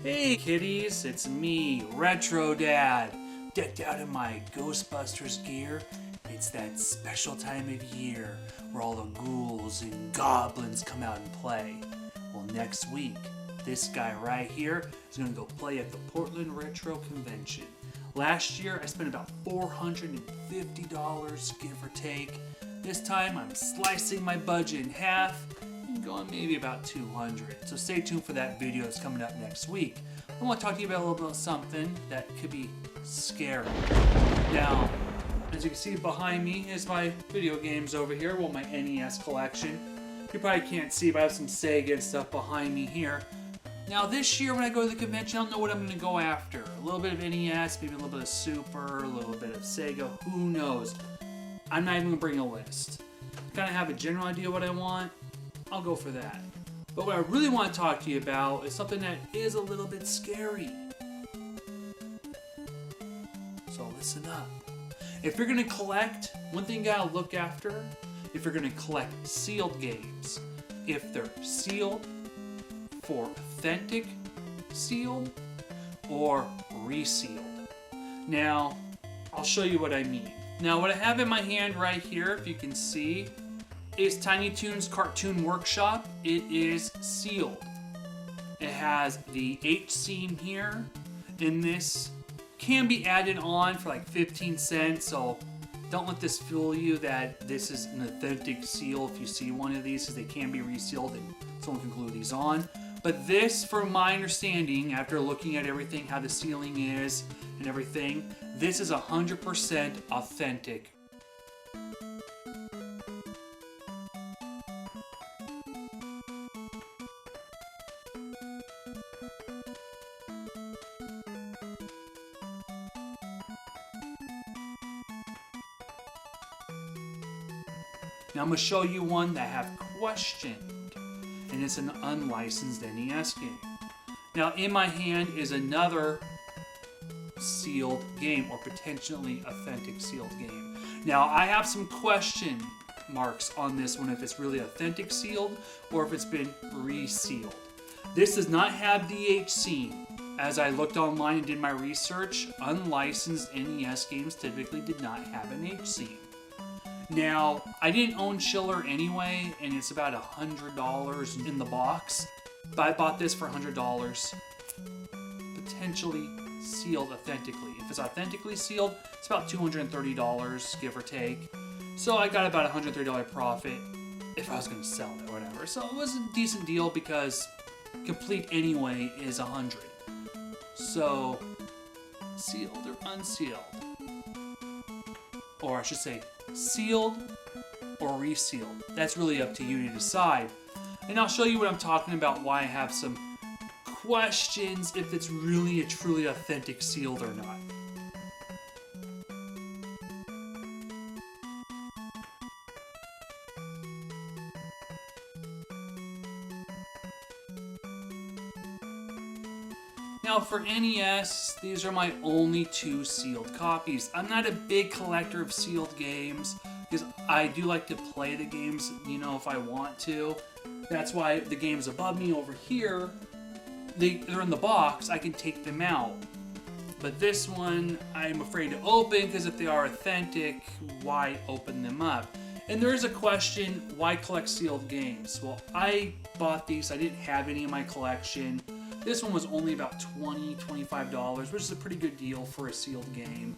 Hey kiddies, it's me, Retro Dad, decked out in my Ghostbusters gear. It's that special time of year where all the ghouls and goblins come out and play. Well, next week, this guy right here is going to go play at the Portland Retro Convention. Last year, I spent about $450, give or take. This time, I'm slicing my budget in half and going maybe about $200. So stay tuned for that video. It's coming up next week. I want to talk to you about a little bit of something that could be scary. Now, as you can see behind me is my video games over here, well, my NES collection. You probably can't see, but I have some Sega and stuff behind me here. Now this year when I go to the convention, I don't know what I'm going to go after. A little bit of NES, maybe a little bit of Super, a little bit of Sega, who knows. I'm not even going to bring a list. Kind of have a general idea what I want, I'll go for that. But what I really want to talk to you about is something that is a little bit scary. So listen up. If you're going to collect, one thing you got to look after, if you're going to collect sealed games, if they're sealed for authentic sealed or resealed. Now, I'll show you what I mean. Now, what I have in my hand right here, if you can see, is Tiny Toons Cartoon Workshop. It is sealed. It has the H seam here, and this can be added on for like 15 cents, so don't let this fool you that this is an authentic seal if you see one of these, because they can be resealed and someone can glue these on. But this, from my understanding, after looking at everything, how the sealing is and everything, this is 100% authentic. Now I'm going to show you one that I have questioned, and it's an unlicensed NES game. Now in my hand is another sealed game, or potentially authentic sealed game. Now I have some question marks on this one, if it's really authentic sealed or if it's been resealed. This does not have the H seam. As I looked online and did my research, unlicensed NES games typically did not have an H seam. Now, I didn't own Chiller anyway, and it's about $100 in the box, but I bought this for $100, potentially sealed authentically. If it's authentically sealed, it's about $230, give or take. So I got about a $130 profit if I was going to sell it or whatever. So it was a decent deal because complete anyway is $100. So, sealed or unsealed? Or I should say, sealed or resealed. That's really up to you to decide. And I'll show you what I'm talking about, why I have some questions if it's really a truly authentic sealed or not. Now for NES, these are my only two sealed copies. I'm not a big collector of sealed games because I do like to play the games, you know, if I want to. That's why the games above me over here, they're in the box, I can take them out. But this one, I'm afraid to open because if they are authentic, why open them up? And there is a question, why collect sealed games? Well, I bought these, I didn't have any in my collection. This one was only about $20, $25, which is a pretty good deal for a sealed game.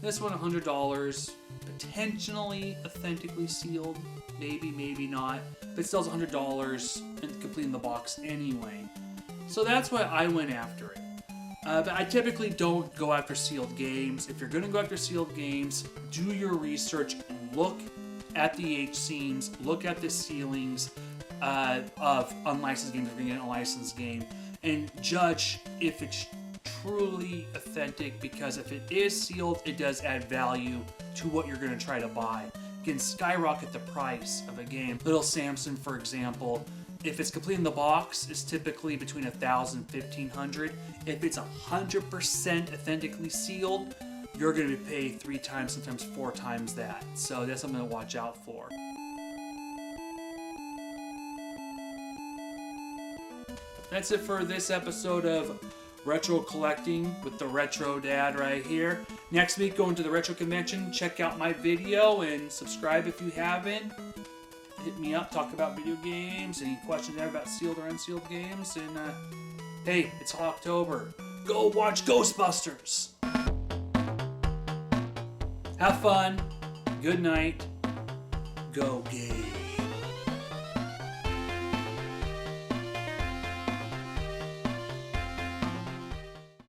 This one $100, potentially authentically sealed, maybe, maybe not, but still $100 and complete in the box anyway. So that's why I went after it. But I typically don't go after sealed games. If you're going to go after sealed games, do your research and look at the H seams, look at the sealings of unlicensed games if you're going to get a licensed game, and judge if it's truly authentic, because if it is sealed, it does add value to what you're going to try to buy. It can skyrocket the price of a game. Little Samson, for example, if it's complete in the box, is typically between $1,000 and $1,500. If it's 100% authentically sealed, you're going to be paid 3 times, sometimes 4 times that. So that's something to watch out for. That's it for this episode of retro collecting with the Retro Dad right here. Next week, going to the Retro Convention. Check out my video and subscribe if you haven't. Hit me up, talk about video games, any questions there about sealed or unsealed games. And hey, it's October. Go watch Ghostbusters. Have fun. Good night. Go game.